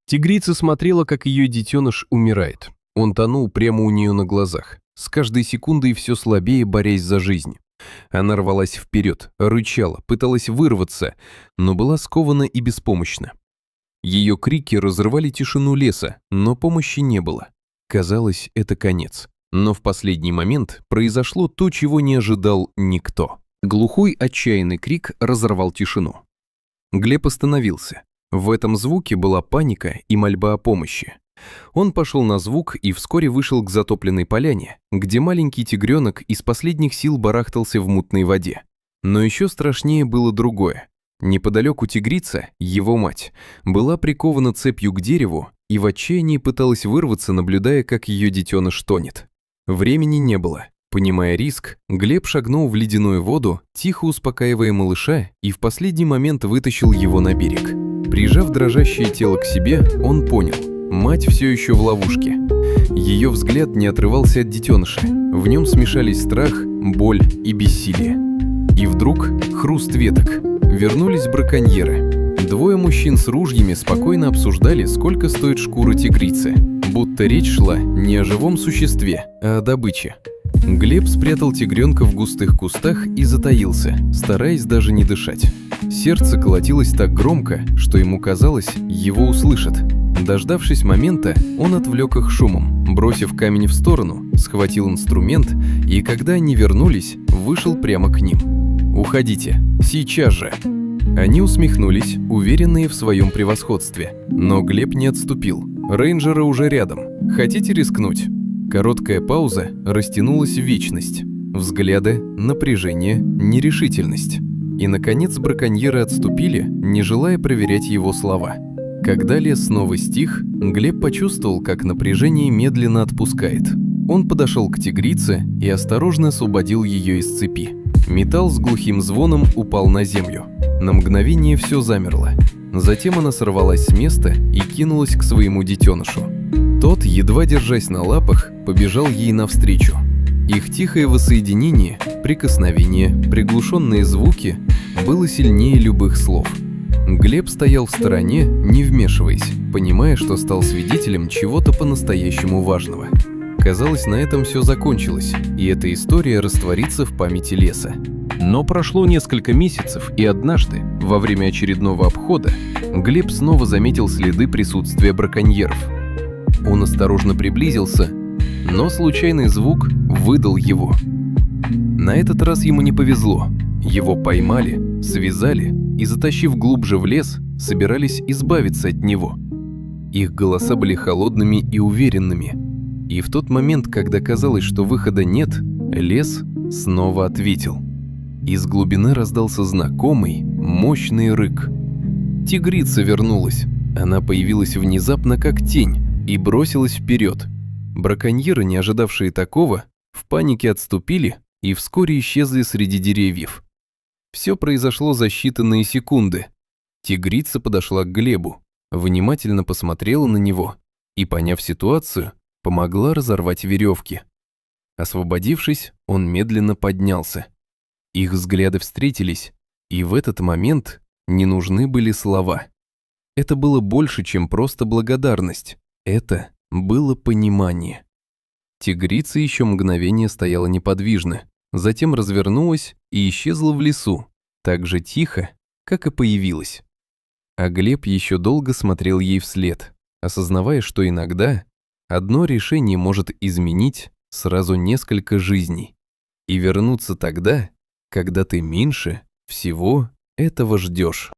Тигрица смотрела, как ее детеныш умирает. Он тонул прямо у нее на глазах, с каждой секундой все слабее, борясь за жизнь. Она рвалась вперед, рычала, пыталась вырваться, но была скована и беспомощна. Ее крики разрывали тишину леса, но помощи не было. Казалось, это конец. Но в последний момент произошло то, чего не ожидал никто. Глухой отчаянный крик разорвал тишину. Глеб остановился. В этом звуке была паника и мольба о помощи. Он пошел на звук и вскоре вышел к затопленной поляне, где маленький тигренок из последних сил барахтался в мутной воде. Но еще страшнее было другое. Неподалеку тигрица, его мать, была прикована цепью к дереву и в отчаянии пыталась вырваться, наблюдая, как ее детеныш тонет. Времени не было. Понимая риск, Глеб шагнул в ледяную воду, тихо успокаивая малыша, и в последний момент вытащил его на берег. Прижав дрожащее тело к себе, он понял – мать все еще в ловушке. Ее взгляд не отрывался от детеныша. В нем смешались страх, боль и бессилие. И вдруг хруст веток. Вернулись браконьеры. Двое мужчин с ружьями спокойно обсуждали, сколько стоит шкура тигрицы. Будто речь шла не о живом существе, а о добыче. Глеб спрятал тигренка в густых кустах и затаился, стараясь даже не дышать. Сердце колотилось так громко, что ему казалось, его услышат. Дождавшись момента, он отвлек их шумом, бросив камень в сторону, схватил инструмент и, когда они вернулись, вышел прямо к ним. «Уходите, сейчас же!» Они усмехнулись, уверенные в своем превосходстве. Но Глеб не отступил. Рейнджеры уже рядом. «Хотите рискнуть?» Короткая пауза растянулась в вечность. Взгляды, напряжение, нерешительность. И, наконец, браконьеры отступили, не желая проверять его слова. Когда лес снова стих, Глеб почувствовал, как напряжение медленно отпускает. Он подошел к тигрице и осторожно освободил ее из цепи. Металл с глухим звоном упал на землю. На мгновение все замерло. Затем она сорвалась с места и кинулась к своему детенышу. Тот, едва держась на лапах, побежал ей навстречу. Их тихое воссоединение, прикосновение, приглушенные звуки было сильнее любых слов. Глеб стоял в стороне, не вмешиваясь, понимая, что стал свидетелем чего-то по-настоящему важного. Казалось, на этом все закончилось, и эта история растворится в памяти леса. Но прошло несколько месяцев, и однажды, во время очередного обхода, Глеб снова заметил следы присутствия браконьеров. Он осторожно приблизился, но случайный звук выдал его. На этот раз ему не повезло. Его поймали, связали и, затащив глубже в лес, собирались избавиться от него. Их голоса были холодными и уверенными. И в тот момент, когда казалось, что выхода нет, лес снова ответил. Из глубины раздался знакомый, мощный рык. Тигрица вернулась. Она появилась внезапно, как тень, и бросилась вперед. Браконьеры, не ожидавшие такого, в панике отступили и вскоре исчезли среди деревьев. Все произошло за считанные секунды. Тигрица подошла к Глебу, внимательно посмотрела на него и, поняв ситуацию, помогла разорвать веревки. Освободившись, он медленно поднялся. Их взгляды встретились, и в этот момент не нужны были слова. Это было больше, чем просто благодарность. Это было понимание. Тигрица еще мгновение стояла неподвижно, затем развернулась и исчезла в лесу, так же тихо, как и появилась. А Глеб еще долго смотрел ей вслед, осознавая, что иногда одно решение может изменить сразу несколько жизней и вернуться тогда, когда ты меньше всего этого ждешь.